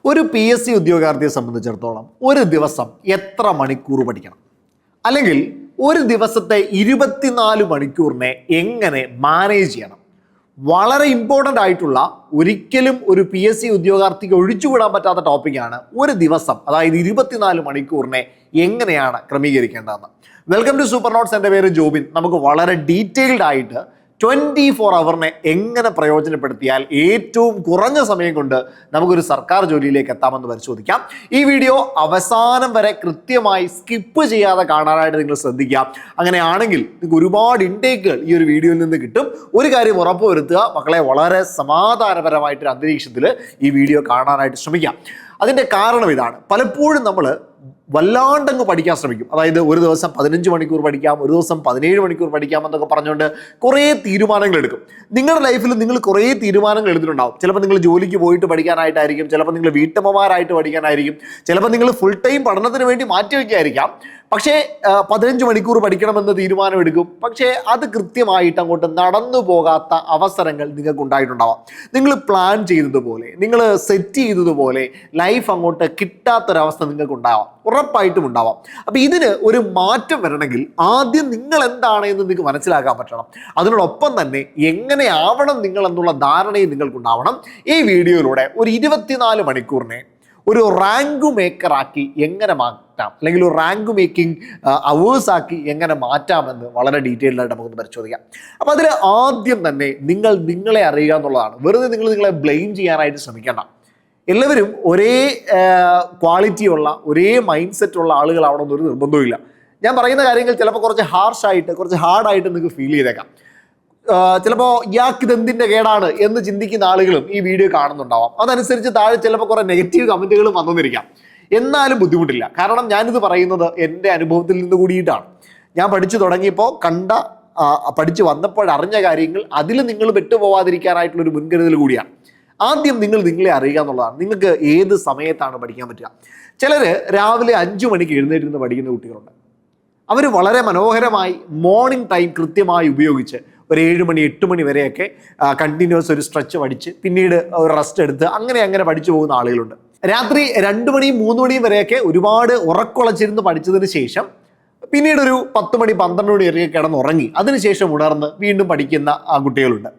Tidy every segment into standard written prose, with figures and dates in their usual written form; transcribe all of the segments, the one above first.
ഒരു PSC ഉദ്യോഗാർത്ഥിയെ സംബന്ധിച്ചിടത്തോളം ഒരു ദിവസം എത്ര മണിക്കൂർ പഠിക്കണം? അല്ലെങ്കിൽ ഒരു ദിവസത്തെ 24 മണിക്കൂറിനെ എങ്ങനെ മാനേജ് ചെയ്യണം? വളരെ ഇമ്പോർട്ടൻ്റ് ആയിട്ടുള്ള, ഒരിക്കലും ഒരു PSC ഉദ്യോഗാർത്ഥിക്ക് ഒഴിച്ചുവിടാൻ പറ്റാത്ത ടോപ്പിക്കാണ് ഒരു ദിവസം, അതായത് 24 മണിക്കൂറിനെ എങ്ങനെയാണ് ക്രമീകരിക്കേണ്ടതെന്ന്. Welcome to super notes. എൻ്റെ പേര് ജോബിൻ. നമുക്ക് വളരെ ഡീറ്റെയിൽഡ് ആയിട്ട് 24 അവറിനെ എങ്ങനെ പ്രയോജനപ്പെടുത്തിയാൽ ഏറ്റവും കുറഞ്ഞ സമയം കൊണ്ട് നമുക്കൊരു സർക്കാർ ജോലിയിലേക്ക് എത്താമെന്ന് പരിശോധിക്കാം. ഈ വീഡിയോ അവസാനം വരെ കൃത്യമായി സ്കിപ്പ് ചെയ്യാതെ കാണാനായിട്ട് നിങ്ങൾ ശ്രദ്ധിക്കുക. അങ്ങനെയാണെങ്കിൽ നിങ്ങൾക്ക് ഒരുപാട് ഇൻടേക്കുകൾ ഈ ഒരു വീഡിയോയിൽ നിന്ന് കിട്ടും. ഒരു കാര്യം ഉറപ്പുവരുത്തുക, മക്കളെ, വളരെ സമാധാനപരമായിട്ടൊരു അന്തരീക്ഷത്തിൽ ഈ വീഡിയോ കാണാനായിട്ട് ശ്രമിക്കാം. അതിൻ്റെ കാരണം ഇതാണ്: പലപ്പോഴും നമ്മൾ വല്ലാണ്ടങ്ങ് പഠിക്കാൻ ശ്രമിക്കും. അതായത് ഒരു ദിവസം 15 മണിക്കൂർ പഠിക്കാം, ഒരു ദിവസം 17 മണിക്കൂർ പഠിക്കാം എന്നൊക്കെ പറഞ്ഞുകൊണ്ട് കുറേ തീരുമാനങ്ങൾ എടുക്കും. നിങ്ങളുടെ ലൈഫിൽ നിങ്ങൾ കുറേ തീരുമാനങ്ങൾ എടുത്തിട്ടുണ്ടാവും. ചിലപ്പോൾ നിങ്ങൾ ജോലിക്ക് പോയിട്ട് പഠിക്കാനായിട്ടായിരിക്കും, ചിലപ്പോൾ നിങ്ങൾ വീട്ടമ്മമാരായിട്ട് പഠിക്കാനായിരിക്കും, ചിലപ്പോൾ നിങ്ങൾ ഫുൾ ടൈം പഠനത്തിന് വേണ്ടി മാറ്റിവെക്കായിരിക്കാം. പക്ഷേ 15 മണിക്കൂർ പഠിക്കണമെന്ന് തീരുമാനമെടുക്കും. പക്ഷേ അത് കൃത്യമായിട്ട് അങ്ങോട്ട് നടന്നു പോകാത്ത അവസരങ്ങൾ നിങ്ങൾക്ക് ഉണ്ടായിട്ടുണ്ടാവാം. നിങ്ങൾ പ്ലാൻ ചെയ്തതുപോലെ, നിങ്ങൾ സെറ്റ് ചെയ്തതുപോലെ ലൈഫ് അങ്ങോട്ട് കിട്ടാത്തൊരവസ്ഥ നിങ്ങൾക്ക് ഉണ്ടാവാം, ഉറപ്പായിട്ടും ഉണ്ടാവാം. അപ്പോൾ ഇതിന് ഒരു മാറ്റം വരണമെങ്കിൽ ആദ്യം നിങ്ങൾ എന്താണ് എന്ന് നിങ്ങൾക്ക് മനസ്സിലാക്കാൻ പറ്റണം. അതിനോടൊപ്പം തന്നെ എങ്ങനെയാവണം നിങ്ങൾ എന്നുള്ള ധാരണയും നിങ്ങൾക്കുണ്ടാവണം. ഈ വീഡിയോയിലൂടെ ഒരു 24 മണിക്കൂറിനെ ഒരു റാങ്ക് മേക്കറാക്കി എങ്ങനെ മാറ്റാം, അല്ലെങ്കിൽ ഒരു റാങ്ക് മേക്കിംഗ് അവേഴ്സ് ആക്കി എങ്ങനെ മാറ്റാമെന്ന് വളരെ ഡീറ്റെയിൽഡ് ആയിട്ട് നമുക്കൊന്ന് പരിശോധിക്കാം. അപ്പോൾ അതിൽ ആദ്യം തന്നെ നിങ്ങളെ അറിയുക എന്നുള്ളതാണ്. വെറുതെ നിങ്ങളെ ബ്ലെയിം ചെയ്യാനായിട്ട് ശ്രമിക്കേണ്ട. എല്ലാവരും ഒരേ ക്വാളിറ്റിയുള്ള, ഒരേ മൈൻഡ് സെറ്റുള്ള ആളുകളാവണമെന്ന് ഒരു നിർബന്ധവുമില്ല. ഞാൻ പറയുന്ന കാര്യങ്ങൾ ചിലപ്പോൾ കുറച്ച് ഹാർഷായിട്ട്, കുറച്ച് ഹാർഡായിട്ട് നിങ്ങൾക്ക് ഫീൽ ചെയ്തേക്കാം. ചിലപ്പോൾ ഇയാൾക്ക് ഇതെന്തിൻ്റെ കേടാണ് എന്ന് ചിന്തിക്കുന്ന ആളുകളും ഈ വീഡിയോ കാണുന്നുണ്ടാവാം. അതനുസരിച്ച് താഴെ ചിലപ്പോൾ കുറേ നെഗറ്റീവ് കമൻറ്റുകളും വന്നിരിക്കാം. എന്നാലും ബുദ്ധിമുട്ടില്ല. കാരണം ഞാനിത് പറയുന്നത് എൻ്റെ അനുഭവത്തിൽ നിന്ന് കൂടിയിട്ടാണ്. ഞാൻ പഠിച്ചു തുടങ്ങിയപ്പോൾ പഠിച്ചു വന്നപ്പോഴറിഞ്ഞ കാര്യങ്ങൾ, അതിൽ നിങ്ങൾ പെട്ടുപോകാതിരിക്കാനായിട്ടുള്ളൊരു മുൻകരുതൽ കൂടിയാണ്. ആദ്യം നിങ്ങളെ അറിയുക എന്നുള്ളതാണ്. നിങ്ങൾക്ക് ഏത് സമയത്താണ് പഠിക്കാൻ പറ്റുക? ചിലർ രാവിലെ 5 മണിക്ക് എഴുന്നേറ്റിരുന്ന് പഠിക്കുന്ന കുട്ടികളുണ്ട്. അവർ വളരെ മനോഹരമായി മോർണിംഗ് ടൈം കൃത്യമായി ഉപയോഗിച്ച് ഒരു 7 മണി 8 മണി വരെയൊക്കെ കണ്ടിന്യൂസ് ഒരു സ്ട്രെച്ച് പഠിച്ച് പിന്നീട് ഒരു റെസ്റ്റ് എടുത്ത് അങ്ങനെ പഠിച്ചു പോകുന്ന ആളുകളുണ്ട്. രാത്രി 2 മണിയും 3 മണിയും വരെയൊക്കെ ഒരുപാട് ഉറക്കുളച്ചിരുന്ന് പഠിച്ചതിന് ശേഷം പിന്നീട് ഒരു 10 മണി 12 മണി വരെയൊക്കെ കിടന്നുറങ്ങി അതിനുശേഷം ഉണർന്ന് വീണ്ടും പഠിക്കുന്ന കുട്ടികളുണ്ട്.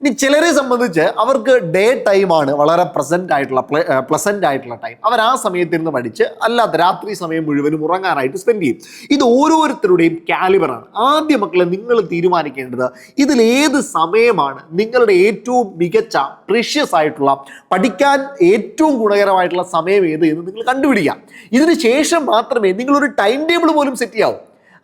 ഇനി ചിലരെ സംബന്ധിച്ച് അവർക്ക് ഡേ ടൈമാണ് വളരെ പ്ലസൻ്റ് ആയിട്ടുള്ള ടൈം. അവർ ആ സമയത്തിരുന്ന് പഠിച്ച് അല്ലാത്ത രാത്രി സമയം മുഴുവനും ഉറങ്ങാനായിട്ട് സ്പെൻഡ് ചെയ്യും. ഇത് ഓരോരുത്തരുടെയും കാലിബറാണ്. ആദ്യം മക്കളെ നിങ്ങൾ തീരുമാനിക്കേണ്ടത് ഇതിലേത് സമയമാണ് നിങ്ങളുടെ ഏറ്റവും മികച്ച പ്രീഷ്യസ് ആയിട്ടുള്ള, പഠിക്കാൻ ഏറ്റവും ഗുണകരമായിട്ടുള്ള സമയം ഏത് എന്ന് നിങ്ങൾ കണ്ടുപിടിക്കുക. ഇതിന് ശേഷം മാത്രമേ നിങ്ങളൊരു ടൈം ടേബിൾ പോലും സെറ്റ് ചെയ്യാവൂ.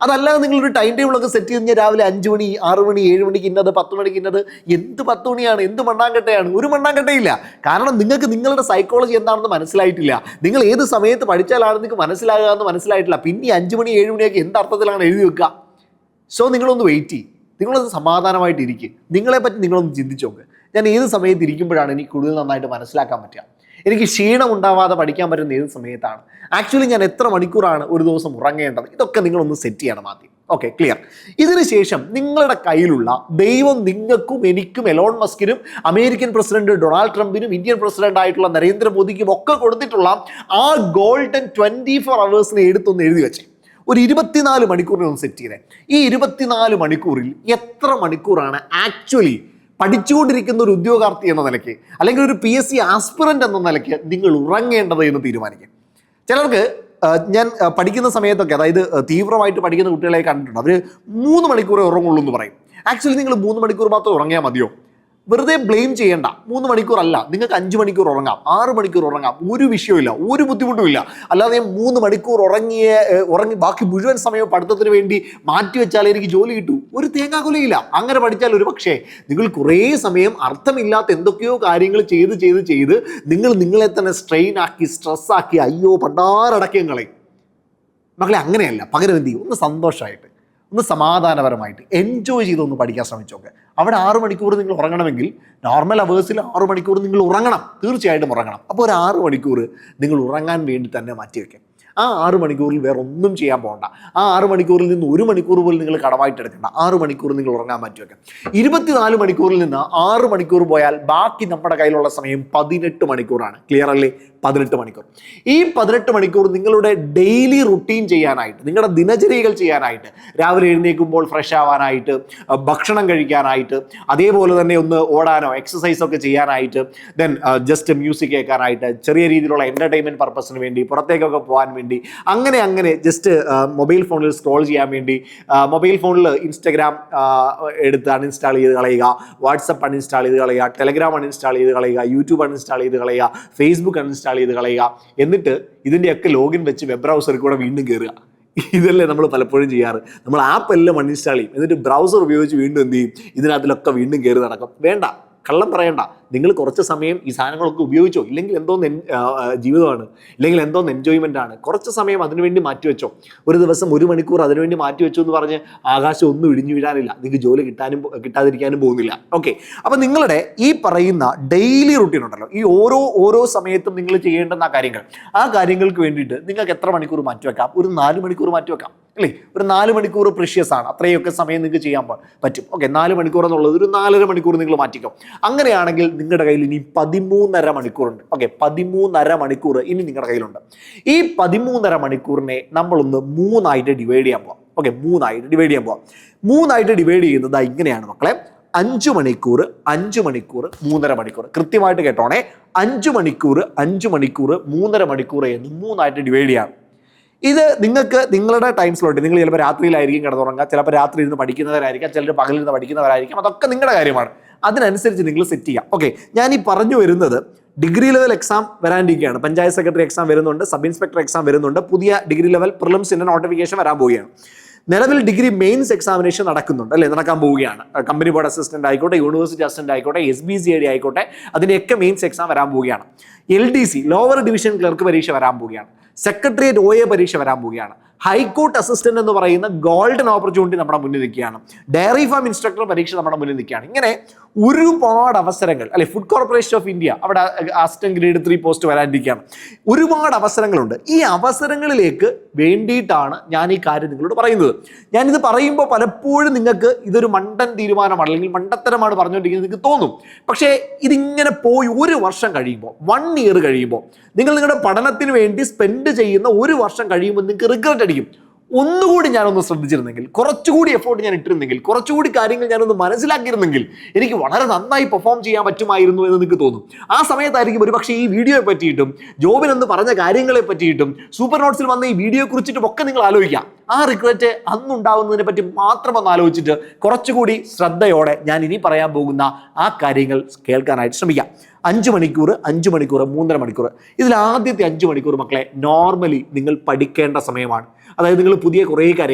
അതല്ലാതെ നിങ്ങളൊരു ടൈം ടേബിളൊക്കെ സെറ്റ് ചെയ്ത് കഴിഞ്ഞാൽ രാവിലെ 5 മണി 6 മണി 7 മണിക്ക് ഇന്നത്, 10 മണിക്ക് ഇന്നത്, എന്ത് 10 മണിയാണ്, എന്ത് മണ്ണാങ്കട്ടയാണ്? ഒരു മണ്ണാങ്കട്ടയില്ല. കാരണം നിങ്ങൾക്ക് നിങ്ങളുടെ സൈക്കോളജി എന്താണെന്ന് മനസ്സിലായിട്ടില്ല. നിങ്ങൾ ഏത് സമയത്ത് പഠിച്ചാലാണ് നിങ്ങൾക്ക് മനസ്സിലാകുക എന്ന് മനസ്സിലായിട്ടില്ല. പിന്നെ 5 മണി 7 മണിയൊക്കെ എന്ത് അർത്ഥത്തിലാണ് എഴുതി വെക്കുക? സോ നിങ്ങളൊന്ന് വെയിറ്റ് ചെയ്യും, നിങ്ങളൊന്ന് സമാധാനമായിട്ട് ഇരിക്കും. നിങ്ങളെപ്പറ്റി നിങ്ങളൊന്ന് ചിന്തിച്ചു നോക്ക്. ഞാൻ ഏത് സമയത്ത് ഇരിക്കുമ്പോഴാണ് എനിക്ക് കൂടുതൽ നന്നായിട്ട് മനസ്സിലാക്കാൻ പറ്റുക? എനിക്ക് ക്ഷീണം ഉണ്ടാവാതെ പഠിക്കാൻ പറ്റുന്ന ഏത് സമയത്താണ്? ആക്ച്വലി ഞാൻ എത്ര മണിക്കൂറാണ് ഒരു ദിവസം ഉറങ്ങേണ്ടത്? ഇതൊക്കെ നിങ്ങളൊന്ന് സെറ്റ് ചെയ്യണം ആദ്യം. Okay, clear. ഇതിന് ശേഷം നിങ്ങളുടെ കയ്യിലുള്ള ദൈവം നിങ്ങൾക്കും എനിക്കും എലോൺ മസ്കിനും അമേരിക്കൻ പ്രസിഡന്റ് ഡൊണാൾഡ് ട്രംപിനും ഇന്ത്യൻ പ്രസിഡന്റ് ആയിട്ടുള്ള നരേന്ദ്രമോദിക്കും ഒക്കെ കൊടുത്തിട്ടുള്ള ആ ഗോൾഡൻ 24 അവേഴ്സിനെ എടുത്തൊന്ന് എഴുതി വെച്ചേ. ഒരു 24 മണിക്കൂറിനെ ഒന്ന് സെറ്റ് ചെയ്തേ. ഈ 24 മണിക്കൂറിൽ എത്ര മണിക്കൂറാണ് ആക്ച്വലി പഠിച്ചുകൊണ്ടിരിക്കുന്ന ഒരു ഉദ്യോഗാർത്ഥി എന്ന നിലയ്ക്ക്, അല്ലെങ്കിൽ ഒരു PSC ആസ്പിറൻ്റ് എന്ന നിലയ്ക്ക് നിങ്ങൾ ഉറങ്ങേണ്ടത് എന്ന് തീരുമാനിക്കും. ചിലർക്ക് ഞാൻ പഠിക്കുന്ന സമയത്തൊക്കെ, അതായത് തീവ്രമായിട്ട് പഠിക്കുന്ന കുട്ടികളെ കണ്ടിട്ടുണ്ട്, അവർ 3 മണിക്കൂറേ ഉറങ്ങുള്ളൂ എന്ന് പറയും. ആക്ച്വലി നിങ്ങൾ 3 മണിക്കൂർ മാത്രം ഉറങ്ങിയാൽ മതിയോ? വെറുതെ ബ്ലെയിം ചെയ്യേണ്ട. 3 മണിക്കൂർ അല്ല, നിങ്ങൾക്ക് 5 മണിക്കൂർ ഉറങ്ങാം, 6 മണിക്കൂർ ഉറങ്ങാം, ഒരു വിഷയമില്ല, ഒരു ബുദ്ധിമുട്ടുമില്ല. അല്ലാതെ 3 മണിക്കൂർ ഉറങ്ങി ബാക്കി മുഴുവൻ സമയവും പഠിത്തത്തിന് വേണ്ടി മാറ്റിവെച്ചാൽ എനിക്ക് ജോലി കിട്ടൂ, ഒരു തേങ്ങാക്കൊലയില്ല. അങ്ങനെ പഠിച്ചാൽ ഒരു പക്ഷേ നിങ്ങൾ കുറേ സമയം അർത്ഥമില്ലാത്ത എന്തൊക്കെയോ കാര്യങ്ങൾ ചെയ്ത് നിങ്ങളെ തന്നെ സ്ട്രെയിൻ ആക്കി, സ്ട്രെസ്സാക്കി, അയ്യോ പണ്ടാരടക്കം കളയും. മക്കളെ, അങ്ങനെയല്ല. പകരം എന്ത് ചെയ്യും? ഒന്ന് സന്തോഷമായിട്ട്, ഒന്ന് സമാധാനപരമായിട്ട് എൻജോയ് ചെയ്തൊന്ന് പഠിക്കാൻ ശ്രമിച്ചോക്കെ. അവിടെ 6 മണിക്കൂർ നിങ്ങൾ ഉറങ്ങണമെങ്കിൽ നോർമൽ അവേഴ്സിൽ 6 മണിക്കൂർ നിങ്ങൾ ഉറങ്ങണം, തീർച്ചയായിട്ടും ഉറങ്ങണം. അപ്പോൾ ഒരു 6 മണിക്കൂർ നിങ്ങൾ ഉറങ്ങാൻ വേണ്ടി തന്നെ മാറ്റിവെക്കാം. ആ 6 മണിക്കൂറിൽ വേറെ ഒന്നും ചെയ്യാൻ പോകണ്ട. ആ 6 മണിക്കൂറിൽ നിന്ന് 1 മണിക്കൂർ പോലും നിങ്ങൾ കടമായിട്ട് എടുക്കണ്ട. 6 മണിക്കൂർ നിങ്ങൾ ഉറങ്ങാൻ മാറ്റിവെക്കാം. 24 മണിക്കൂറിൽ നിന്ന് 6 മണിക്കൂർ പോയാൽ ബാക്കി നമ്മുടെ കയ്യിലുള്ള സമയം 18 മണിക്കൂറാണ്. ക്ലിയർ അല്ലേ? 18 മണിക്കൂർ. ഈ 18 മണിക്കൂർ നിങ്ങളുടെ ഡെയിലി റുട്ടീൻ ചെയ്യാനായിട്ട്, നിങ്ങളുടെ ദിനചര്യകൾ ചെയ്യാനായിട്ട്, രാവിലെ എഴുന്നേൽക്കുമ്പോൾ ഫ്രഷ് ആവാനായിട്ട്, ഭക്ഷണം കഴിക്കാനായിട്ട്, അതേപോലെ തന്നെ ഒന്ന് ഓടാനോ എക്സസൈസോ ഒക്കെ ചെയ്യാനായിട്ട്, ദെൻ ജസ്റ്റ് മ്യൂസിക് കേൾക്കാനായിട്ട്, ചെറിയ രീതിയിലുള്ള എൻ്റർടൈൻമെൻറ്റ് പർപ്പസിന് വേണ്ടി, പുറത്തേക്കൊക്കെ പോകാൻ വേണ്ടി, അങ്ങനെ ജസ്റ്റ് മൊബൈൽ ഫോണിൽ സ്ക്രോൾ ചെയ്യാൻ വേണ്ടി, മൊബൈൽ ഫോണിൽ ഇൻസ്റ്റഗ്രാം എടുത്ത് അൺഇൻസ്റ്റാൾ ചെയ്ത് കളയുക, വാട്സപ്പ് അൺഇൻസ്റ്റാൾ ചെയ്ത് കളയുക, ടെലഗ്രാം അൺഇൻസ്റ്റാൾ ചെയ്ത് കളയുക, യൂട്യൂബ് അൺഇൻസ്റ്റാൾ ചെയ്ത് കളയുക, ഫേസ്ബുക്ക് അൺഇൻസ്റ്റാൾ ചെയ്ത് കളയുക. എന്നിട്ട് ഇതിൻ്റെയൊക്കെ ലോഗിൻ വെച്ച് വെബ് ബ്രൗസറിൽ കൂടെ വീണ്ടും കയറുക. ഇതല്ലേ നമ്മൾ പലപ്പോഴും ചെയ്യാറ്. നമ്മൾ ആപ്പ് എല്ലാം അൺഇൻസ്റ്റാൾ ചെയ്യും, എന്നിട്ട് ബ്രൗസർ ഉപയോഗിച്ച് വീണ്ടും എന്ത് ചെയ്യും? ഇതിനകത്തിലൊക്കെ വീണ്ടും കയറി നടക്കും. വേണ്ട, കള്ളം പറയണ്ട. നിങ്ങൾ കുറച്ച് സമയം ഈ സാധനങ്ങളൊക്കെ ഉപയോഗിച്ചോ. ഇല്ലെങ്കിൽ എന്തോന്ന് ജീവിതമാണ്, ഇല്ലെങ്കിൽ എന്തോന്ന് എൻജോയ്മെൻ്റ് ആണ്. കുറച്ച് സമയം അതിനുവേണ്ടി മാറ്റിവെച്ചോ. ഒരു ദിവസം 1 മണിക്കൂർ അതിനുവേണ്ടി മാറ്റിവെച്ചു എന്ന് പറഞ്ഞ് ആകാശം ഒന്നും ഇടിഞ്ഞു വീഴാനില്ല. നിങ്ങൾക്ക് ജോലി കിട്ടാതിരിക്കാനും പോകുന്നില്ല. ഓക്കെ, അപ്പം നിങ്ങളുടെ ഈ പറയുന്ന ഡെയിലി റുട്ടീൻ ഉണ്ടല്ലോ, ഈ ഓരോ സമയത്തും നിങ്ങൾ ചെയ്യേണ്ടുന്ന കാര്യങ്ങൾ, ആ കാര്യങ്ങൾക്ക് വേണ്ടിയിട്ട് നിങ്ങൾക്ക് എത്ര മണിക്കൂർ മാറ്റിവെക്കാം? ഒരു 4 മണിക്കൂർ മാറ്റിവെക്കാം അല്ലേ? ഒരു 4 മണിക്കൂർ പ്രീഷ്യസ് ആണ്. അത്രയൊക്കെ സമയം നിങ്ങൾക്ക് ചെയ്യാൻ പറ്റും. ഓക്കെ, 4 മണിക്കൂർ എന്നുള്ളത് ഒരു 4.5 മണിക്കൂർ നിങ്ങൾ മാറ്റിക്കും. അങ്ങനെയാണെങ്കിൽ നിങ്ങളുടെ കയ്യിൽ ഇനി 13.5 മണിക്കൂറുണ്ട്. ഓക്കെ, 13.5 മണിക്കൂർ ഇനി നിങ്ങളുടെ കയ്യിലുണ്ട്. ഈ 13.5 മണിക്കൂറിനെ നമ്മളൊന്ന് 3 ഡിവൈഡ് ചെയ്യാൻ പോവാം. ഓക്കെ, 3 ഡിവൈഡ് ചെയ്യാൻ പോവാം. 3 ഡിവൈഡ് ചെയ്യുന്നത് ഇങ്ങനെയാണ് മക്കളെ. 5 മണിക്കൂർ 5 മണിക്കൂർ 3.5 മണിക്കൂർ. കൃത്യമായിട്ട് കേട്ടോണേ. 5 മണിക്കൂർ 5 മണിക്കൂർ 3.5 മണിക്കൂർ എന്ന് 3 ഡിവൈഡ് ചെയ്യാം. ഇത് നിങ്ങൾക്ക് നിങ്ങളുടെ ടൈം സ്ലോട്ട്, നിങ്ങൾ ചിലപ്പോൾ രാത്രിയിലായിരിക്കും കിടന്നുറങ്ങുക, ചിലപ്പോൾ രാത്രി ഇരുന്ന് പഠിക്കുന്നവരായിരിക്കാം, ചിലർ പകലിരുന്ന് പഠിക്കുന്നവരായിരിക്കും. അതൊക്കെ നിങ്ങളുടെ കാര്യമാണ്. അതിനനുസരിച്ച് നിങ്ങൾ സെറ്റ് ചെയ്യാം. ഓക്കെ, ഞാൻ ഈ പറഞ്ഞു വരുന്നത് ഡിഗ്രി ലെവൽ എക്സാം വരാണ്ടിരിക്കുകയാണ്. പഞ്ചായത്ത് സെക്രട്ടറി എക്സാം വരുന്നുണ്ട്, സബ് ഇൻസ്പെക്ടർ എക്സാം വരുന്നുണ്ട്, പുതിയ ഡിഗ്രി ലെവൽ പ്രിലിംസിൻ്റെ നോട്ടിഫിക്കേഷൻ വരാൻ പോവുകയാണ്. നിലവിൽ ഡിഗ്രി മെയിൻസ് എക്സാമിനേഷൻ നടക്കുന്നുണ്ട് അല്ലേ, നടക്കാൻ പോവുകയാണ്. കമ്പനി ബോർഡ് അസിസ്റ്റന്റ് ആയിക്കോട്ടെ, യൂണിവേഴ്സിറ്റി അസിസ്റ്റന്റ് ആയിക്കോട്ടെ, SBCID ആയിക്കോട്ടെ, അതിൻ്റെയൊക്കെ മെയിൻസ് എക്സാം വരാൻ പോവുകയാണ്. LDC ലോവർ ഡിവിഷൻ ക്ലർക്ക് പരീക്ഷ വരാൻ പോവുകയാണ്. സെക്രട്ടേറിയറ്റ് OA പരീക്ഷ വരാൻ പോവുകയാണ്. ഹൈക്കോർട്ട് അസിസ്റ്റന്റ് എന്ന് പറയുന്ന ഗോൾഡൻ ഓപ്പർച്യൂണിറ്റി നമ്മുടെ മുന്നിൽ നിൽക്കുകയാണ്. ഡയറി ഫാം ഇൻസ്ട്രക്ടർ പരീക്ഷ നമ്മുടെ മുന്നിൽ നിൽക്കുകയാണ്. ഇങ്ങനെ ഒരുപാട് അവസരങ്ങൾ അല്ലെ. ഫുഡ് കോർപ്പറേഷൻ ഓഫ് ഇന്ത്യ അവിടെ അസിസ്റ്റന്റ് ഗ്രേഡ് 3 പോസ്റ്റ് വരാനിരിക്കുകയാണ്. ഒരുപാട് അവസരങ്ങളുണ്ട്. ഈ അവസരങ്ങളിലേക്ക് വേണ്ടിയിട്ടാണ് ഞാൻ ഈ കാര്യം നിങ്ങളോട് പറയുന്നത്. ഞാനിത് പറയുമ്പോൾ പലപ്പോഴും നിങ്ങൾക്ക് ഇതൊരു മണ്ടൻ തീരുമാനമാണ് അല്ലെങ്കിൽ മണ്ടത്തരമാണ് പറഞ്ഞുകൊണ്ടിരിക്കുന്നത് നിങ്ങൾക്ക് തോന്നും. പക്ഷേ ഇതിങ്ങനെ പോയി 1 വർഷം കഴിയുമ്പോൾ, 1 ഇയർ കഴിയുമ്പോൾ, നിങ്ങൾ നിങ്ങളുടെ പഠനത്തിന് വേണ്ടി സ്പെൻഡ് ചെയ്യുന്ന 1 വർഷം കഴിയുമ്പോൾ നിങ്ങൾക്ക് റിഗ്രറ്റ് അടിക്കും. ഒന്നുകൂടി ഞാനൊന്ന് ശ്രദ്ധിച്ചിരുന്നെങ്കിൽ, കുറച്ചുകൂടി എഫോർട്ട് ഞാൻ ഇട്ടിരുന്നെങ്കിൽ, കുറച്ചുകൂടി കാര്യങ്ങൾ ഞാനൊന്ന് മനസ്സിലാക്കിയിരുന്നെങ്കിൽ എനിക്ക് വളരെ നന്നായി പെർഫോം ചെയ്യാൻ പറ്റുമായിരുന്നു എന്ന് നിങ്ങൾക്ക് തോന്നും. ആ സമയത്തായിരിക്കും ഒരുപക്ഷെ ഈ വീഡിയോയെ പറ്റിയിട്ടും ജോബിനെന്ന് പറഞ്ഞ കാര്യങ്ങളെ പറ്റിയിട്ടും സൂപ്പർ നോട്ട്സിൽ വന്ന ഈ വീഡിയോയെ കുറിച്ചിട്ടും ഒക്കെ നിങ്ങൾ ആലോചിക്കാം. ആ റിഗ്രറ്റ് അന്നുണ്ടാവുന്നതിനെ പറ്റി മാത്രം ഒന്ന് ആലോചിച്ചിട്ട് കുറച്ചുകൂടി ശ്രദ്ധയോടെ ഞാൻ ഇനി പറയാൻ പോകുന്ന ആ കാര്യങ്ങൾ കേൾക്കാനായിട്ട് ശ്രമിക്കാം. 5 മണിക്കൂർ 5 മണിക്കൂർ 3.5 മണിക്കൂർ. ഇതിൽ ആദ്യത്തെ 5 മണിക്കൂർ മക്കളെ നോർമലി നിങ്ങൾ പഠിക്കേണ്ട സമയമാണ്. അതായത് നിങ്ങൾ പുതിയ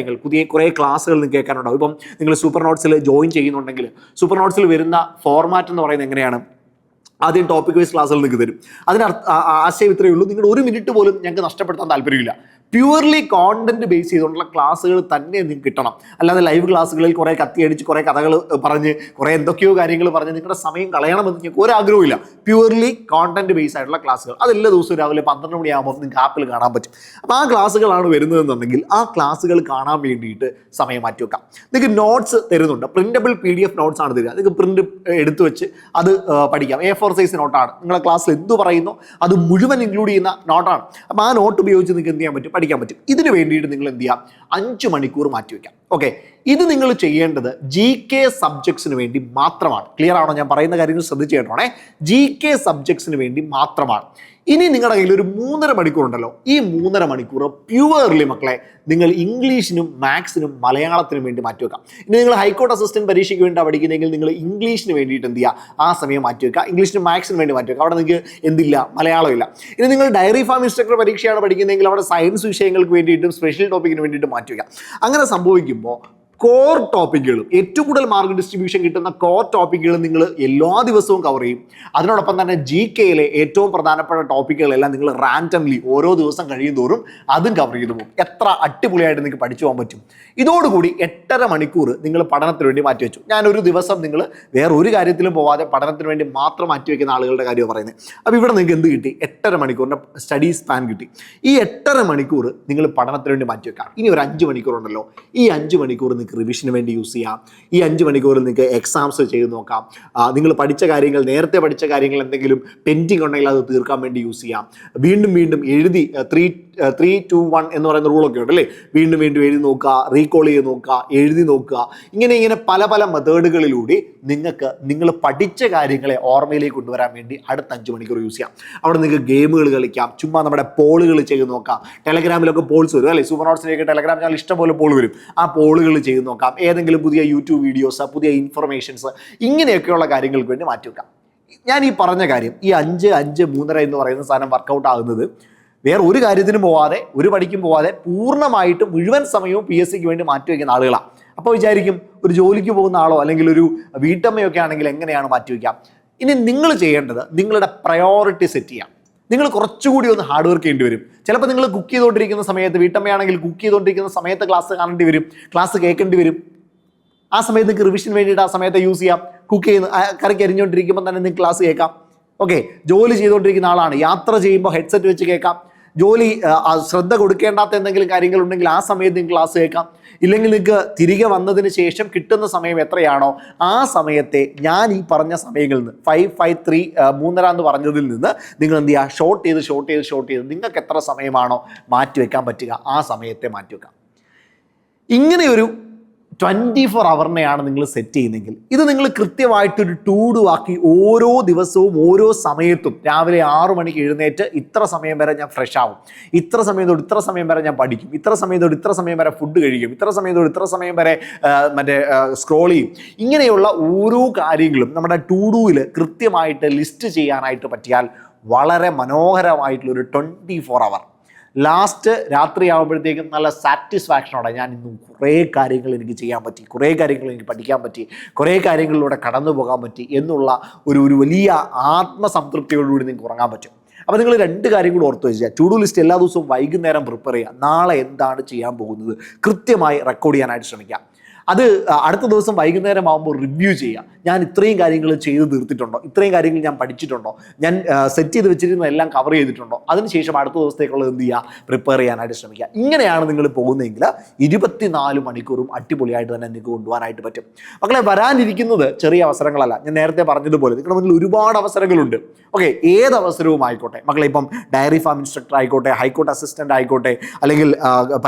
കുറേ ക്ലാസ്സുകൾ നിങ്ങൾക്ക് കേൾക്കാനുണ്ടാവും. ഇപ്പം നിങ്ങൾ സൂപ്പർ നോട്ട്സിൽ ജോയിൻ ചെയ്യുന്നുണ്ടെങ്കിൽ സൂപ്പർ നോട്ട്സിൽ വരുന്ന ഫോർമാറ്റ് എന്ന് പറയുന്നത് എങ്ങനെയാണ്? ആദ്യം ടോപ്പിക് വൈസ് ക്ലാസ്സുകൾ നിങ്ങൾക്ക് തരും. അതിന് ആശയം ഇത്രയേ ഉള്ളൂ. നിങ്ങൾ 1 മിനിറ്റ് പോലും ഞങ്ങൾക്ക് നഷ്ടപ്പെടുത്താൻ താല്പര്യമില്ല. പ്യൂർലി കോണ്ടന്റ് ബേസ് ചെയ്തുകൊണ്ടുള്ള ക്ലാസ്സുകൾ തന്നെ നിങ്ങൾക്ക് കിട്ടണം. അല്ലാതെ ലൈവ് ക്ലാസ്സുകളിൽ കുറേ കത്തിയടിച്ച് കുറേ കഥകൾ പറഞ്ഞ് കുറേ എന്തൊക്കെയോ കാര്യങ്ങൾ പറഞ്ഞ് നിങ്ങളുടെ സമയം കളയണമെന്ന് നിങ്ങൾക്ക് ഒരാഗ്രഹമില്ല. പ്യൂർലി കോണ്ടന്റ് ബേസ് ആയിട്ടുള്ള ക്ലാസ്സുകൾ അതെല്ലാ ദിവസവും രാവിലെ 12 മണിയാകുമ്പോൾ നിങ്ങൾക്ക് ആപ്പിൽ കാണാൻ പറ്റും. അപ്പോൾ ആ ക്ലാസ്സുകളാണ് വരുന്നതെന്നുണ്ടെങ്കിൽ ആ ക്ലാസ്സുകൾ കാണാൻ വേണ്ടിയിട്ട് സമയം മാറ്റി വെക്കാം. നിങ്ങൾക്ക് നോട്ട്സ് തരുന്നുണ്ട്. പ്രിന്റബിൾ PDF നോട്ട്സ് ആണ് തരിക. നിങ്ങൾക്ക് പ്രിന്റ് എടുത്തു വെച്ച് അത് പഠിക്കാം. A4 size നോട്ടാണ്. നിങ്ങളുടെ ക്ലാസ്സിൽ എന്ത് പറയുന്നു അത് മുഴുവൻ ഇൻക്ലൂഡ് ചെയ്യുന്ന നോട്ടാണ്. അപ്പോൾ ആ നോട്ട് ഉപയോഗിച്ച് നിങ്ങൾക്ക് എന്ത് ചെയ്യാൻ പറ്റും? പഠിക്കാൻ പറ്റും. ഇതിന് വേണ്ടിയിട്ട് നിങ്ങൾ എന്ത് ചെയ്യാം? 5 മണിക്കൂർ മാറ്റിവെക്കാം. ഓക്കെ, ഇത് നിങ്ങൾ ചെയ്യേണ്ടത് GK സബ്ജക്ട്സിന് വേണ്ടി മാത്രമാണ്. ക്ലിയർ ആണോ? ഞാൻ പറയുന്ന കാര്യങ്ങൾ ശ്രദ്ധിച്ച് കേട്ടോണേ. GK സബ്ജക്ട്സിന് വേണ്ടി മാത്രമാണ്. ഇനി നിങ്ങളുടെ കയ്യിൽ ഒരു 3.5 മണിക്കൂർ ഉണ്ടല്ലോ. ഈ 3.5 മണിക്കൂർ പ്യുവർലി മക്കളെ നിങ്ങൾ ഇംഗ്ലീഷിനും മാത്സിനും മലയാളത്തിനും വേണ്ടി മാറ്റിവെക്കാം. ഇനി നിങ്ങൾ ഹൈക്കോർട്ട് അസിസ്റ്റന്റ് പരീക്ഷയ്ക്ക് വേണ്ടി പഠിക്കുന്നെങ്കിൽ നിങ്ങൾ ഇംഗ്ലീഷിന് വേണ്ടിയിട്ട് എന്ത് ചെയ്യുക? ആ സമയം മാറ്റിവെക്കുക. ഇംഗ്ലീഷിനും മാത്സിനും വേണ്ടി മാറ്റിവെക്കുക. അവിടെ നിങ്ങൾക്ക് എന്തില്ല? മലയാളമില്ല. ഇനി നിങ്ങൾ ഡയറി ഫാം ഇൻസ്ട്രക്ടർ പരീക്ഷയാണ് പഠിക്കുന്നതെങ്കിൽ അവിടെ സയൻസ് വിഷയങ്ങൾക്ക് വേണ്ടിയിട്ടും സ്പെഷ്യൽ ടോപ്പിക്കിന് വേണ്ടിയിട്ടും മാറ്റിവെക്കാം. അങ്ങനെ സംഭവിക്കുമ്പോൾ കോർ ടോപ്പിക്കുകളും ഏറ്റവും കൂടുതൽ മാർക്ക് ഡിസ്ട്രിബ്യൂഷൻ കിട്ടുന്ന കോർ ടോപ്പിക്കുകൾ നിങ്ങൾ എല്ലാ ദിവസവും കവർ ചെയ്യും. അതിനോടൊപ്പം തന്നെ GKയിലെ ഏറ്റവും പ്രധാനപ്പെട്ട ടോപ്പിക്കുകളെല്ലാം നിങ്ങൾ റാൻഡംലി ഓരോ ദിവസം കഴിയുന്തോറും അതും കവർ ചെയ്തു പോകും. എത്ര അടിപൊളിയായിട്ട് നിങ്ങൾക്ക് പഠിച്ചു പോകാൻ പറ്റും. ഇതോടുകൂടി 8.5 മണിക്കൂർ നിങ്ങൾ പഠനത്തിന് വേണ്ടി മാറ്റിവെച്ചു. ഞാനൊരു ദിവസം നിങ്ങൾ വേറെ ഒരു കാര്യത്തിലും പോവാതെ പഠനത്തിന് വേണ്ടി മാത്രം മാറ്റിവെക്കുന്ന ആളുകളുടെ കാര്യമാണ് പറയുന്നത്. അപ്പോൾ ഇവിടെ നിങ്ങൾക്ക് എന്ത് കിട്ടി? 8.5 മണിക്കൂറിൻ്റെ സ്റ്റഡി സ്പാൻ കിട്ടി. ഈ 8.5 മണിക്കൂർ നിങ്ങൾ പഠനത്തിന് വേണ്ടി മാറ്റിവെക്കാം. ഇനി ഒരു 5 മണിക്കൂറുണ്ടല്ലോ, ഈ 5 മണിക്കൂർ നിങ്ങൾക്ക് റിവിഷന് വേണ്ടി യൂസ് ചെയ്യാം. ഈ 5 മണിക്കൂറിൽ നിങ്ങൾക്ക് എക്സാംസ് ചെയ്ത് നോക്കാം. നിങ്ങൾ പഠിച്ച കാര്യങ്ങൾ, നേരത്തെ പഠിച്ച കാര്യങ്ങൾ എന്തെങ്കിലും പെൻഡിങ് ഉണ്ടെങ്കിൽ അത് തീർക്കാൻ വേണ്ടി യൂസ് ചെയ്യാം. വീണ്ടും വീണ്ടും എഴുതി 3-2-1 എന്ന് പറയുന്ന റൂളൊക്കെ ഉണ്ട് അല്ലേ? വീണ്ടും വീണ്ടും എഴുതി നോക്കുക, റീകോൾ ചെയ്ത് നോക്കുക, എഴുതി നോക്കുക. ഇങ്ങനെ പല പല മെത്തേഡുകളിലൂടെ നിങ്ങൾക്ക് നിങ്ങൾ പഠിച്ച കാര്യങ്ങളെ ഓർമ്മയിലേക്ക് കൊണ്ടുവരാൻ വേണ്ടി അടുത്ത 5 മണിക്കൂർ യൂസ് ചെയ്യാം. അവിടെ നിങ്ങൾക്ക് ഗെയിമുകൾ കളിക്കാം, ചുമ്മാ നമ്മുടെ പോളുകൾ ചെയ്ത് നോക്കാം. ടെലഗ്രാമിലൊക്കെ പോൾസ് വരും അല്ലേ? സൂപ്പർ നോട്ട്സിലേക്ക് ടെലഗ്രാം ചാനൽ ഇഷ്ടംപോലെ പോൾ വരും. ആ പോളുകൾ ചെയ്ത് നോക്കാം. ഏതെങ്കിലും പുതിയ യൂട്യൂബ് വീഡിയോസ്, പുതിയ ഇൻഫർമേഷൻസ്, ഇങ്ങനെയൊക്കെയുള്ള കാര്യങ്ങൾക്ക് വേണ്ടി മാറ്റിവെക്കാം. ഞാൻ ഈ പറഞ്ഞ കാര്യം, ഈ 5-5-3.5 എന്ന് പറയുന്ന സാധനം വർക്കൗട്ട് ആകുന്നത് വേറെ ഒരു കാര്യത്തിനും പോവാതെ, ഒരു പണിക്കും പോവാതെ പൂർണ്ണമായിട്ടും മുഴുവൻ സമയവും PSCക്ക് വേണ്ടി മാറ്റിവെക്കുന്ന ആളുകളാണ്. അപ്പോൾ വിചാരിക്കും, ഒരു ജോലിക്ക് പോകുന്ന ആളോ അല്ലെങ്കിൽ ഒരു വീട്ടമ്മയൊക്കെ ആണെങ്കിൽ എങ്ങനെയാണ് മാറ്റിവെക്കാം? ഇനി നിങ്ങൾ ചെയ്യേണ്ടത് നിങ്ങളുടെ പ്രയോറിറ്റി സെറ്റ് ചെയ്യാം. നിങ്ങൾ കുറച്ചുകൂടി ഒന്ന് ഹാർഡ് വർക്ക് ചെയ്യേണ്ടി വരും. ചിലപ്പോൾ നിങ്ങൾ കുക്ക് ചെയ്തുകൊണ്ടിരിക്കുന്ന സമയത്ത്, വീട്ടമ്മയാണെങ്കിൽ കുക്ക് ചെയ്തുകൊണ്ടിരിക്കുന്ന സമയത്ത് ക്ലാസ് കാണേണ്ടി വരും, ക്ലാസ് കേൾക്കേണ്ടി വരും. ആ സമയത്ത് നിങ്ങൾക്ക് റിവിഷന് വേണ്ടിയിട്ട് ആ സമയത്ത് യൂസ് ചെയ്യാം. കുക്ക് ചെയ്യുന്ന കറിക്ക് അരിഞ്ഞുകൊണ്ടിരിക്കുമ്പോൾ തന്നെ നിങ്ങൾക്ക് ക്ലാസ് കേൾക്കാം. ഓക്കെ, ജോലി ചെയ്തുകൊണ്ടിരിക്കുന്ന ആളാണ്, യാത്ര ചെയ്യുമ്പോൾ ഹെഡ്സെറ്റ് വെച്ച് കേൾക്കാം. ജോലി ശ്രദ്ധ കൊടുക്കേണ്ടാത്ത എന്തെങ്കിലും കാര്യങ്ങളുണ്ടെങ്കിൽ ആ സമയത്ത് നിങ്ങൾക്ക് ക്ലാസ് കേൾക്കാം. ഇല്ലെങ്കിൽ നിങ്ങൾക്ക് തിരികെ വന്നതിന് ശേഷം കിട്ടുന്ന സമയം എത്രയാണോ ആ സമയത്തെ ഞാൻ ഈ പറഞ്ഞ സമയങ്ങളിൽ നിന്ന് 5-5-3 3.5 എന്ന് പറഞ്ഞതിൽ നിന്ന് നിങ്ങൾ എന്ത് ചെയ്യുക? ഷോർട്ട് ചെയ്ത് നിങ്ങൾക്ക് എത്ര സമയമാണോ മാറ്റിവെക്കാൻ പറ്റുക ആ സമയത്തെ മാറ്റിവെക്കാം. ഇങ്ങനെയൊരു 24 ഹവറിനെയാണ് നിങ്ങൾ സെറ്റ് ചെയ്യുന്നതെങ്കിൽ ഇത് നിങ്ങൾ കൃത്യമായിട്ടൊരു ടു ഡു ആക്കി ഓരോ ദിവസവും ഓരോ സമയത്തും രാവിലെ 6 മണിക്ക് എഴുന്നേറ്റ് ഇത്ര സമയം വരെ ഞാൻ ഫ്രഷ് ആവും, ഇത്ര സമയം തൊട്ട് ഇത്ര സമയം വരെ ഞാൻ പഠിക്കും, ഇത്ര സമയം തൊട്ട് ഇത്ര സമയം വരെ ഫുഡ് കഴിക്കും, ഇത്ര സമയം തൊട്ട് ഇത്ര സമയം വരെ സ്ക്രോൾ ചെയ്യും. ഇങ്ങനെയുള്ള ഓരോ കാര്യങ്ങളും നമ്മുടെ ടു ഡൂവിൽ കൃത്യമായിട്ട് ലിസ്റ്റ് ചെയ്യാനായിട്ട് പറ്റിയാൽ വളരെ മനോഹരമായിട്ടുള്ളൊരു 24 ഹവർ ലാസ്റ്റ് രാത്രിയാകുമ്പോഴത്തേക്കും നല്ല സാറ്റിസ്ഫാക്ഷനോടെ ഞാൻ ഇന്ന് കുറേ കാര്യങ്ങൾ എനിക്ക് ചെയ്യാൻ പറ്റി, കുറേ കാര്യങ്ങൾ എനിക്ക് പഠിക്കാൻ പറ്റി, കുറേ കാര്യങ്ങളിലൂടെ കടന്നു പോകാൻ പറ്റി എന്നുള്ള ഒരു വലിയ ആത്മസംതൃപ്തിയോടുകൂടി നിങ്ങൾക്ക് ഉറങ്ങാൻ പറ്റും. അപ്പോൾ നിങ്ങൾ 2 കാര്യം കൂടി ഓർത്ത് വെച്ചാൽ, ടു ഡു ലിസ്റ്റ് എല്ലാ ദിവസവും വൈകുന്നേരം പ്രിപ്പയർ ചെയ്യുക. നാളെ എന്താണ് ചെയ്യാൻ പോകുന്നത് കൃത്യമായി റെക്കോർഡ് ചെയ്യാനായിട്ട് ശ്രമിക്കുക. അത് അടുത്ത ദിവസം വൈകുന്നേരം ആകുമ്പോൾ റിവ്യൂ ചെയ്യുക. ഞാൻ ഇത്രയും കാര്യങ്ങൾ ചെയ്ത് തീർത്തിട്ടുണ്ടോ, ഇത്രയും കാര്യങ്ങൾ ഞാൻ പഠിച്ചിട്ടുണ്ടോ, ഞാൻ സെറ്റ് ചെയ്ത് വെച്ചിരുന്ന എല്ലാം കവർ ചെയ്തിട്ടുണ്ടോ, അതിനുശേഷം അടുത്ത ദിവസത്തേക്കുള്ളത് എന്ത് ചെയ്യുക? പ്രിപ്പയർ ചെയ്യാനായിട്ട് ശ്രമിക്കുക. ഇങ്ങനെയാണ് നിങ്ങൾ പോകുന്നതെങ്കിൽ 24 മണിക്കൂറും അടിപൊളിയായിട്ട് തന്നെ നിങ്ങൾക്ക് കൊണ്ടുപോകാനായിട്ട് പറ്റും. മക്കളെ, വരാനിരിക്കുന്നത് ചെറിയ അവസരങ്ങളല്ല. ഞാൻ നേരത്തെ പറഞ്ഞതുപോലെ നിങ്ങളുടെ മുന്നിൽ ഒരുപാട് അവസരങ്ങളുണ്ട്. ഓക്കെ, ഏത് അവസരവും ആയിക്കോട്ടെ മക്കളെ, ഇപ്പം ഡയറി ഫാം ഇൻസ്ട്രക്ടർ ആയിക്കോട്ടെ, ഹൈക്കോർട്ട് അസിസ്റ്റന്റ് ആയിക്കോട്ടെ, അല്ലെങ്കിൽ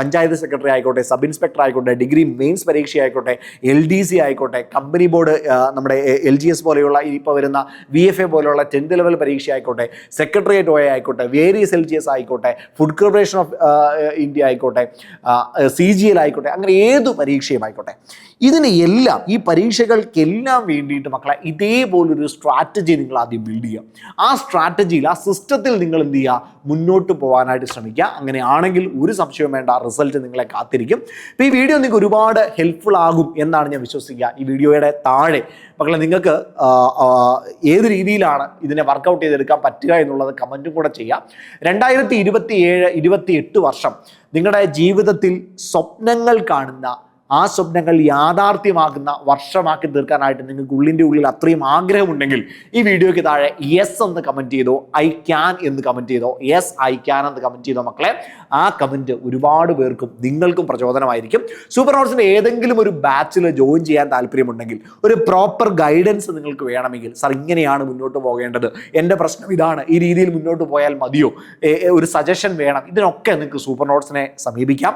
പഞ്ചായത്ത് സെക്രട്ടറി ആയിക്കോട്ടെ, സബ് ഇൻസ്പെക്ടർ ആയിക്കോട്ടെ, ഡിഗ്രി മെയിൻസ് പരീക്ഷ ആയിക്കോട്ടെ, LDC ആയിക്കോട്ടെ, കമ്പനി ബോർഡ് നമ്മുടെ LGS പോലെയുള്ള ഇപ്പോൾ വരുന്ന VFA പോലെയുള്ള 10th ലെവൽ പരീക്ഷ ആയിക്കോട്ടെ, സെക്രട്ടേറിയറ്റ് OA ആയിക്കോട്ടെ, വേരിയസ് LGS ആയിക്കോട്ടെ, ഫുഡ് കോർപ്പറേഷൻ ഓഫ് ഇന്ത്യ ആയിക്കോട്ടെ, CGL ആയിക്കോട്ടെ, അങ്ങനെ ഏത് പരീക്ഷയും ആയിക്കോട്ടെ, ഇതിന് എല്ലാം ഈ പരീക്ഷകൾക്കെല്ലാം വേണ്ടിയിട്ട് മക്കളെ ഇതേപോലൊരു സ്ട്രാറ്റജി നിങ്ങൾ ആദ്യം ബിൽഡ് ചെയ്യുക. ആ സ്ട്രാറ്റജിയിൽ, ആ സിസ്റ്റത്തിൽ നിങ്ങൾ എന്ത് ചെയ്യുക? മുന്നോട്ട് പോകാനായിട്ട് ശ്രമിക്കുക. അങ്ങനെയാണെങ്കിൽ ഒരു സംശയവും വേണ്ട, റിസൾട്ട് നിങ്ങളെ കാത്തിരിക്കും. അപ്പോൾ ഈ വീഡിയോ നിങ്ങൾക്ക് ഒരുപാട് ഹെൽപ്ഫുൾ ആകും എന്നാണ് ഞാൻ വിശ്വസിക്കുക. ഈ വീഡിയോയുടെ താഴെ മക്കളെ നിങ്ങൾക്ക് ഏത് രീതിയിലാണ് ഇതിനെ വർക്കൗട്ട് ചെയ്തെടുക്കാൻ പറ്റുക എന്നുള്ളത് കമൻറ്റും കൂടെ ചെയ്യാം. 2027-28 വർഷം നിങ്ങളുടെ ജീവിതത്തിൽ സ്വപ്നങ്ങൾ കാണുന്ന, ആ സ്വപ്നങ്ങൾ യാഥാർത്ഥ്യമാകുന്ന വർഷമാക്കി തീർക്കാനായിട്ട് നിങ്ങൾക്ക് ഉള്ളിൻ്റെ ഉള്ളിൽ അത്രയും ആഗ്രഹമുണ്ടെങ്കിൽ ഈ വീഡിയോയ്ക്ക് താഴെ യെസ് എന്ന് കമൻറ്റ് ചെയ്തോ, ഐ ക്യാൻ എന്ന് കമൻറ്റ് ചെയ്തോ, യെസ് ഐ ക്യാൻ എന്ന് കമൻറ്റ് ചെയ്തോ മക്കളെ. ആ കമൻറ്റ് ഒരുപാട് പേർക്കും നിങ്ങൾക്കും പ്രചോദനമായിരിക്കും. സൂപ്പർ നോട്ട്സിൻ്റെ ഏതെങ്കിലും ഒരു ബാച്ചിൽ ജോയിൻ ചെയ്യാൻ താല്പര്യമുണ്ടെങ്കിൽ, ഒരു പ്രോപ്പർ ഗൈഡൻസ് നിങ്ങൾക്ക് വേണമെങ്കിൽ, സാർ ഇങ്ങനെയാണ് മുന്നോട്ട് പോകേണ്ടത്, എൻ്റെ പ്രശ്നം ഇതാണ്, ഈ രീതിയിൽ മുന്നോട്ട് പോയാൽ മതിയോ, ഒരു സജഷൻ വേണം, ഇതിനൊക്കെ നിങ്ങൾക്ക് സൂപ്പർ നോട്ട്സിനെ സമീപിക്കാം.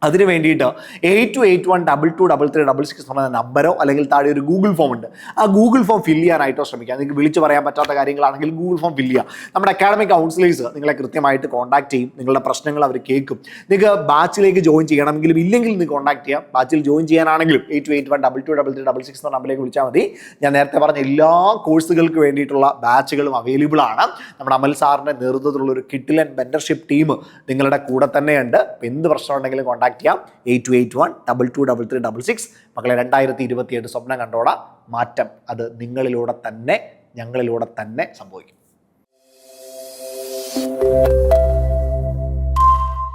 അതിന് വേണ്ടിയിട്ട് 8281223366 എന്ന നമ്പറോ അല്ലെങ്കിൽ താഴെ ഒരു ഗൂഗിൾ ഫോം ഉണ്ട്, ആ ഗൂഗിൾ ഫോം ഫില്ല് ചെയ്യാനായിട്ടോ ശ്രമിക്കുക. നിങ്ങൾക്ക് വിളിച്ച് പറയാൻ പറ്റാത്ത കാര്യങ്ങളാണെങ്കിൽ ഗൂഗിൾ ഫോം ഫില്ല് ചെയ്യുക. നമ്മുടെ അക്കാഡമിക് കൗൺസിലേഴ്സ് നിങ്ങളെ കൃത്യമായിട്ട് കോൺടാക്ട് ചെയ്യും, നിങ്ങളുടെ പ്രശ്നങ്ങൾ അവർ കേൾക്കും. നിങ്ങൾക്ക് ബാച്ചിലേക്ക് ജോയിൻ ചെയ്യണമെങ്കിലും ഇല്ലെങ്കിൽ നിങ്ങൾക്ക് കോൺടാക്ട് ചെയ്യാം. ബാച്ചിൽ ജോയിൻ ചെയ്യാനാണെങ്കിലും 8281223366 എന്ന നമ്പറിലേക്ക് വിളിച്ചാൽ മതി. ഞാൻ നേരത്തെ പറഞ്ഞ എല്ലാ കോഴ്സുകൾക്ക് വേണ്ടിയിട്ടുള്ള ബാച്ചുകളും അവൈലബിൾ ആണ്. നമ്മുടെ അമൽ സാറിൻ്റെ നേതൃത്വത്തിലുള്ള ഒരു കിഡിലൻ മെന്റർഷിപ്പ് ടീം നിങ്ങളുടെ കൂടെ തന്നെയുണ്ട്. എന്ത് പ്രശ്നം ഉണ്ടെങ്കിലും കോൺടാക്ട് കോൺടാക്ട് ചെയ്യാം. 8281 223366. മക്കളെ 2028 സ്വപ്നം കണ്ടോടാ. മാറ്റം അത് നിങ്ങളിലൂടെ തന്നെ, ഞങ്ങളിലൂടെ തന്നെ സംഭവിക്കും.